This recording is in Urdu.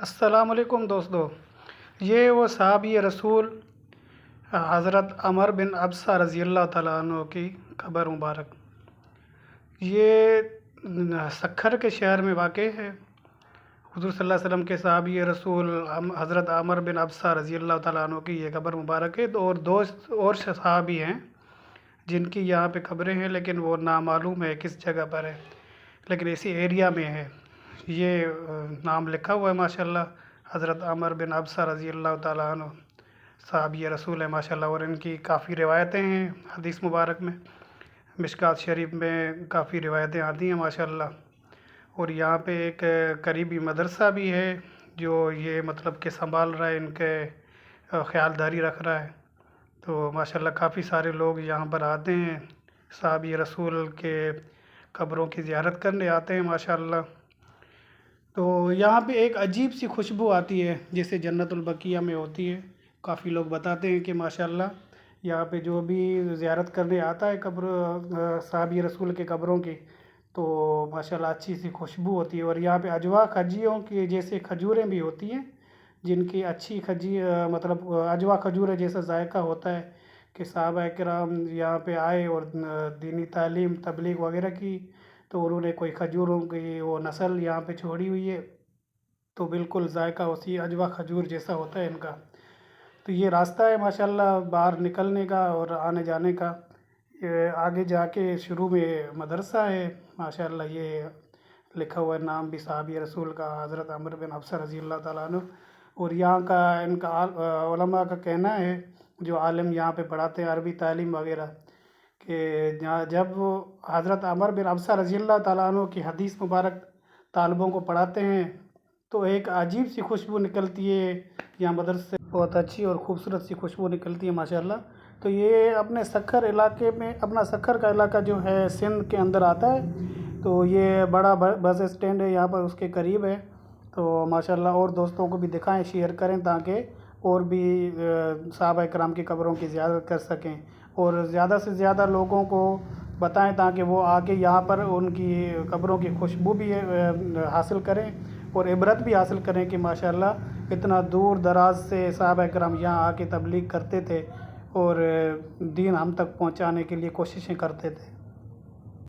السلام علیکم دوستو، یہ وہ صحابی رسول حضرت عمر بن ابسہ رضی اللہ تعالیٰ عنہ کی قبر مبارک یہ سکھر کے شہر میں واقع ہے۔ حضور صلی اللہ علیہ وسلم کے صحابی رسول حضرت عمر بن ابسہ رضی اللہ تعالیٰ عنہ کی یہ قبر مبارک ہے، اور اور صحابی ہیں جن کی یہاں پہ قبریں ہیں، لیکن وہ نامعلوم ہے کس جگہ پر ہے، لیکن اسی ایریا میں ہے۔ یہ نام لکھا ہوا ہے ماشاءاللہ، حضرت عمر بن ابسہ رضی اللہ تعالیٰ عنہ صحابی رسول ہے ماشاءاللہ، اور ان کی کافی روایتیں ہیں حدیث مبارک میں، مشکوٰۃ شریف میں کافی روایتیں آتی ہیں ماشاءاللہ۔ اور یہاں پہ ایک قریبی مدرسہ بھی ہے جو یہ مطلب کہ سنبھال رہا ہے، ان کے خیال داری رکھ رہا ہے، تو ماشاءاللہ کافی سارے لوگ یہاں پر آتے ہیں، صحابی رسول کے قبروں کی زیارت کرنے آتے ہیں ماشاءاللہ۔ تو یہاں پہ ایک عجیب سی خوشبو آتی ہے جیسے جنت البقیع میں ہوتی ہے۔ کافی لوگ بتاتے ہیں کہ ماشاءاللہ یہاں پہ جو بھی زیارت کرنے آتا ہے قبر صحابی رسول کے قبروں کی، تو ماشاءاللہ اچھی سی خوشبو ہوتی ہے۔ اور یہاں پہ اجوا کھجیوں کی جیسے کھجوریں بھی ہوتی ہیں، جن کی اچھی مطلب اجوا کھجور جیسا ذائقہ ہوتا ہے، کہ صحابہ کرام یہاں پہ آئے اور دینی تعلیم تبلیغ وغیرہ کی، تو انہوں نے کوئی کھجوروں کی وہ نسل یہاں پہ چھوڑی ہوئی ہے، تو بالکل ذائقہ اسی اجوا کھجور جیسا ہوتا ہے ان کا۔ تو یہ راستہ ہے ماشاءاللہ باہر نکلنے کا اور آنے جانے کا۔ یہ آگے جا کے شروع میں مدرسہ ہے ماشاءاللہ، یہ لکھا ہوا ہے نام بھی صحابی رسول کا حضرت عمر بن ابسہ رضی اللہ تعالیٰ عنہ۔ اور یہاں کا ان کا علماء کا کہنا ہے، جو عالم یہاں پہ پڑھاتے ہیں عربی تعلیم وغیرہ، کہ جب حضرت عمر بن ابسہ رضی اللہ تعالیٰ عنہ کی حدیث مبارک طالبوں کو پڑھاتے ہیں تو ایک عجیب سی خوشبو نکلتی ہے یہاں مدرسے سے، بہت اچھی اور خوبصورت سی خوشبو نکلتی ہے ماشاءاللہ۔ تو یہ اپنے سکھر علاقے میں، اپنا سکھر کا علاقہ جو ہے سندھ کے اندر آتا ہے، تو یہ بڑا بس اسٹینڈ ہے یہاں پر، اس کے قریب ہے۔ تو ماشاءاللہ اور دوستوں کو بھی دکھائیں، شیئر کریں، تاکہ اور بھی صحابہ کرام کی قبروں کی زیارت کر سکیں، اور زیادہ سے زیادہ لوگوں کو بتائیں تاکہ وہ آ کے یہاں پر ان کی قبروں کی خوشبو بھی حاصل کریں اور عبرت بھی حاصل کریں کہ ماشاءاللہ اتنا دور دراز سے صحابہ کرام یہاں آ کے تبلیغ کرتے تھے اور دین ہم تک پہنچانے کے لیے کوششیں کرتے تھے۔